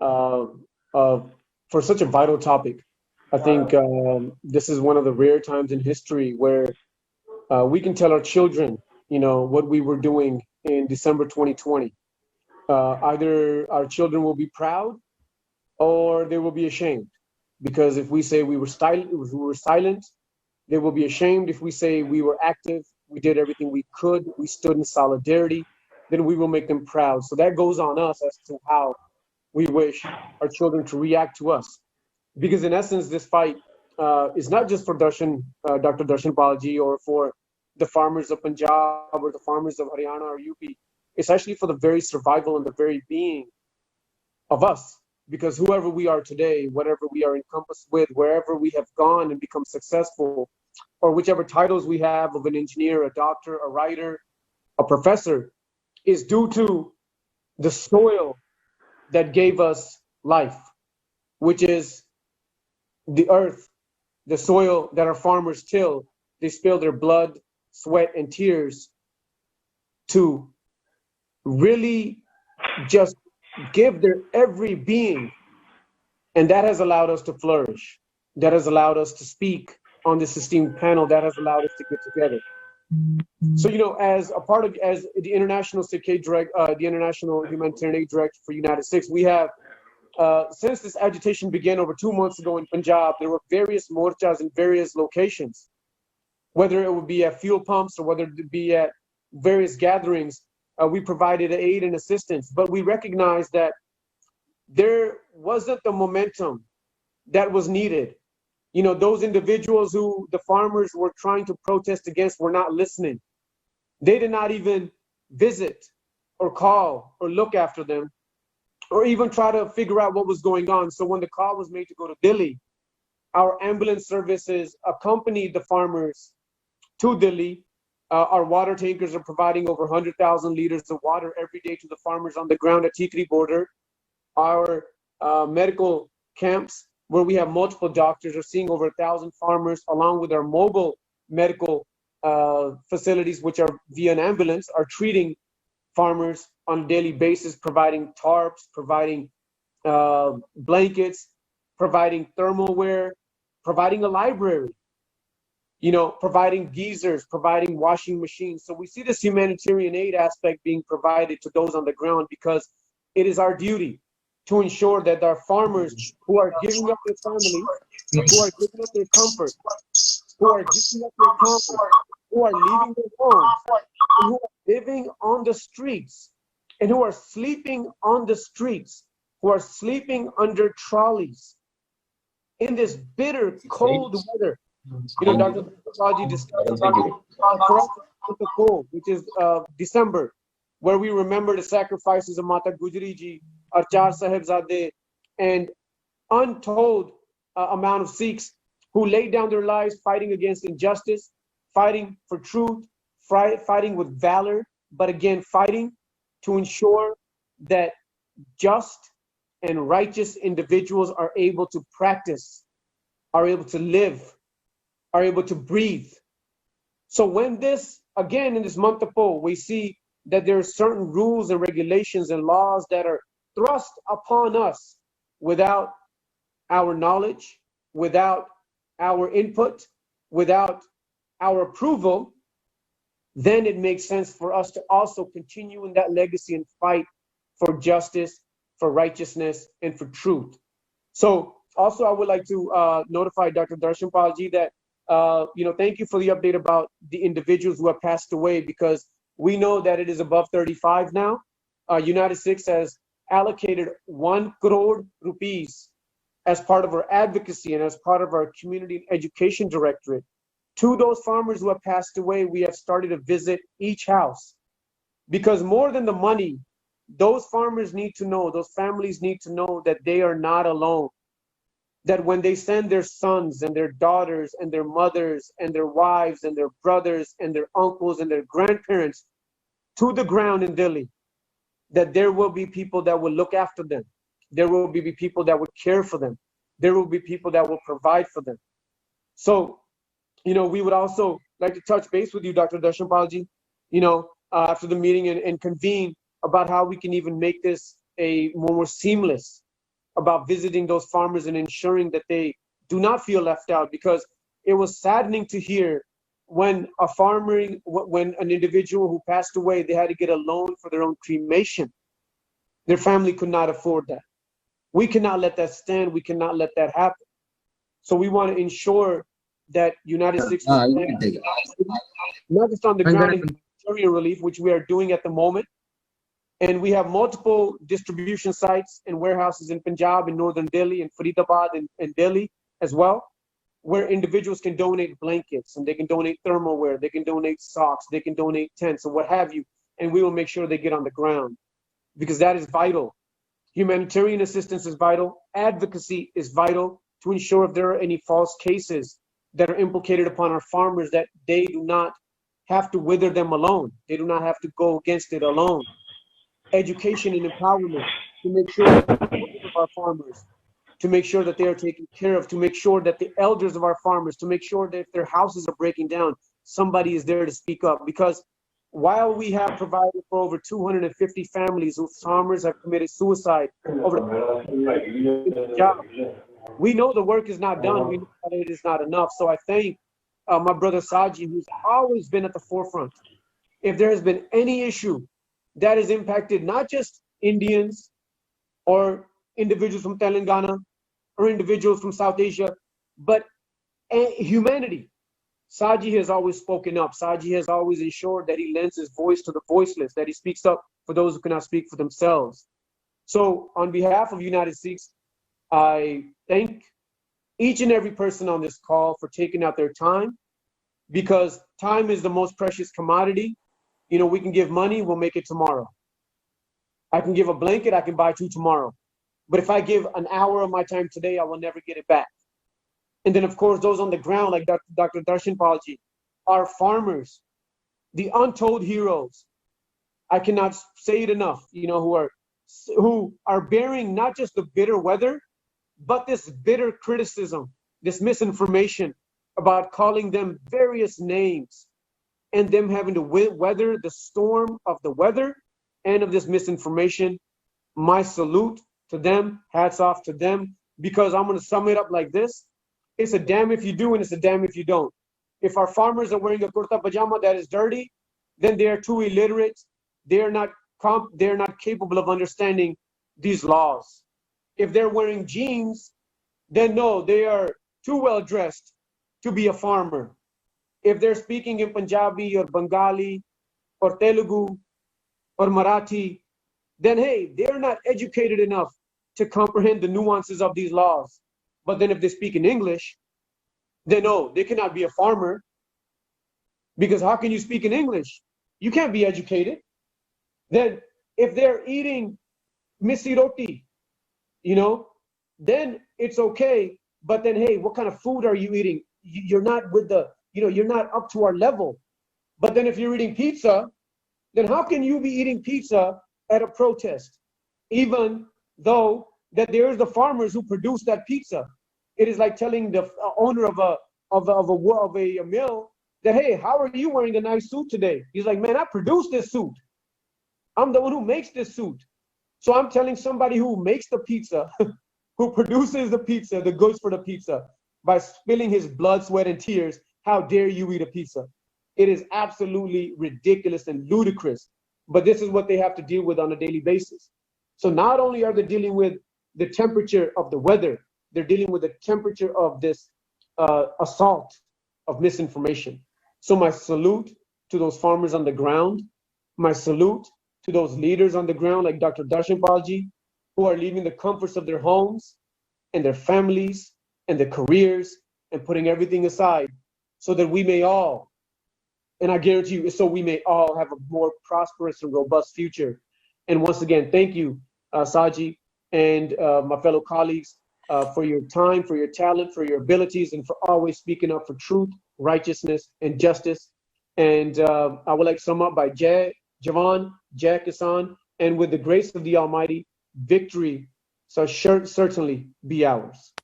uh, uh, for such a vital topic. I think this is one of the rare times in history where we can tell our children, what we were doing in December 2020. Either our children will be proud or they will be ashamed. Because if we say we were silent, they will be ashamed. If we say we were active, we did everything we could, we stood in solidarity, then we will make them proud. So that goes on us as to how we wish our children to react to us. Because in essence, this fight is not just for Dr. Darshan Balaji, or for the farmers of Punjab or the farmers of Haryana or UP. It's actually for the very survival and the very being of us. Because whoever we are today, whatever we are encompassed with, wherever we have gone and become successful, or whichever titles we have of an engineer, a doctor, a writer, a professor, is due to the soil that gave us life, which is the earth, the soil that our farmers till. They spill their blood, sweat, and tears to really just give their every being. And that has allowed us to flourish. That has allowed us to speak on this esteemed panel. That has allowed us to get together. So, as a part of, as the International the International Humanitarian Aid Director for United Sikhs, we have, since this agitation began over 2 months ago in Punjab, there were various morchas in various locations, whether it would be at fuel pumps or whether it be at various gatherings. We provided aid and assistance, but we recognized that there wasn't the momentum that was needed. Those individuals who the farmers were trying to protest against were not listening. They did not even visit or call or look after them or even try to figure out what was going on. So when the call was made to go to Delhi, our ambulance services accompanied the farmers to Delhi. Our water tankers are providing over 100,000 liters of water every day to the farmers on the ground at Tikri border. Our medical camps, where we have multiple doctors, are seeing over 1,000 farmers, along with our mobile medical facilities, which are via an ambulance, are treating farmers on a daily basis, providing tarps, providing blankets, providing thermalware, providing a library, providing geysers, providing washing machines. So we see this humanitarian aid aspect being provided to those on the ground because it is our duty to ensure that our farmers who are giving up their family, who are giving up their comfort, who are giving up their comfort, who are leaving their homes, and who are living on the streets, and who are sleeping on the streets, who are sleeping under trolleys in this bitter, cold weather. Dr. Raji discussed about the cold, which is December, where we remember the sacrifices of Mata Gujri ji, Archar Sahibzade, and untold amount of Sikhs who laid down their lives fighting against injustice, fighting for truth, fighting with valor, but again, fighting to ensure that just and righteous individuals are able to practice, are able to live, are able to breathe. So when this, again, in this month of Poh, we see that there are certain rules and regulations and laws that are thrust upon us without our knowledge, without our input, without our approval, then it makes sense for us to also continue in that legacy and fight for justice, for righteousness, and for truth. So also I would like to notify Dr. Darshan Palji that, thank you for the update about the individuals who have passed away, because we know that it is above 35 now. United Sikhs has allocated 1 crore rupees as part of our advocacy and as part of our community education directorate to those farmers who have passed away. We have started to visit each house, because more than the money, those farmers need to know, those families need to know that they are not alone. That when they send their sons and their daughters and their mothers and their wives and their brothers and their uncles and their grandparents to the ground in Delhi, that there will be people that will look after them. There will be people that would care for them. There will be people that will provide for them. So, we would also like to touch base with you, Dr. Darshan Palji, after the meeting and convene about how we can even make this a more seamless about visiting those farmers and ensuring that they do not feel left out, because it was saddening to hear when when an individual who passed away, they had to get a loan for their own cremation. Their family could not afford that. We cannot let that stand. We cannot let that happen. So we want to ensure that United States, not just on the ground in humanitarian relief, which we are doing at the moment, and we have multiple distribution sites and warehouses in Punjab, in northern Delhi, and Faridabad, and Delhi as well, where individuals can donate blankets, and they can donate thermalware, they can donate socks, they can donate tents, or what have you, and we will make sure they get on the ground, because that is vital. Humanitarian assistance is vital. Advocacy is vital to ensure if there are any false cases that are implicated upon our farmers, that they do not have to wither them alone. They do not have to go against it alone. Education and empowerment to make sure that of our farmers, to make sure that they are taken care of, to make sure that the elders of our farmers, to make sure that if their houses are breaking down, somebody is there to speak up. Because while we have provided for over 250 families whose farmers have committed suicide over the job, we know the work is not done. We know that it is not enough. So I thank my brother Saji, who's always been at the forefront. If there has been any issue that has impacted not just Indians or individuals from Telangana or individuals from South Asia, but humanity, Saji has always spoken up. Saji has always ensured that he lends his voice to the voiceless, that he speaks up for those who cannot speak for themselves. So on behalf of United Sikhs, I thank each and every person on this call for taking out their time, because time is the most precious commodity. You know, we can give money, we'll make it tomorrow. I can give a blanket, I can buy 2 tomorrow. But if I give an hour of my time today, I will never get it back. And then, of course, those on the ground, like Dr. Darshan Palji, are farmers, the untold heroes. I cannot say it enough, you know, who are bearing not just the bitter weather, but this bitter criticism, this misinformation about calling them various names, and them having to weather the storm of the weather and of this misinformation. My salute to them, hats off to them, because I'm going to sum it up like this. It's a damn if you do, and it's a damn if you don't. If our farmers are wearing a kurta pajama that is dirty, then they are too illiterate. They are not capable of understanding these laws. If they're wearing jeans, then no, they are too well dressed to be a farmer. If they're speaking in Punjabi or Bengali or Telugu or Marathi, then hey, they're not educated enough to comprehend the nuances of these laws. But then if they speak in English, then no, they cannot be a farmer. Because how can you speak in English? You can't be educated. Then if they're eating misi roti, you know, then it's okay. But then, hey, what kind of food are you eating? You're not with the, you know, you're not up to our level. But then if you're eating pizza, then how can you be eating pizza at a protest? Even though that there's the farmers who produce that pizza. It is like telling the owner of a mill that, hey, how are you wearing a nice suit today? He's like, man, I produced this suit. I'm the one who makes this suit. So I'm telling somebody who makes the pizza, who produces the pizza, the goods for the pizza, by spilling his blood, sweat, and tears, how dare you eat a pizza? It is absolutely ridiculous and ludicrous. But this is what they have to deal with on a daily basis. So not only are they dealing with the temperature of the weather, they're dealing with the temperature of this assault of misinformation. So my salute to those farmers on the ground, my salute to those leaders on the ground like Dr. Darshan Palji, who are leaving the comforts of their homes and their families and their careers and putting everything aside so that we may all, and I guarantee you, so we may all have a more prosperous and robust future. And once again, thank you, Saji, and my fellow colleagues, for your time, for your talent, for your abilities, and for always speaking up for truth, righteousness, and justice. And I would like to sum up by Javan, Jai Kisan, and with the grace of the Almighty, victory shall certainly be ours.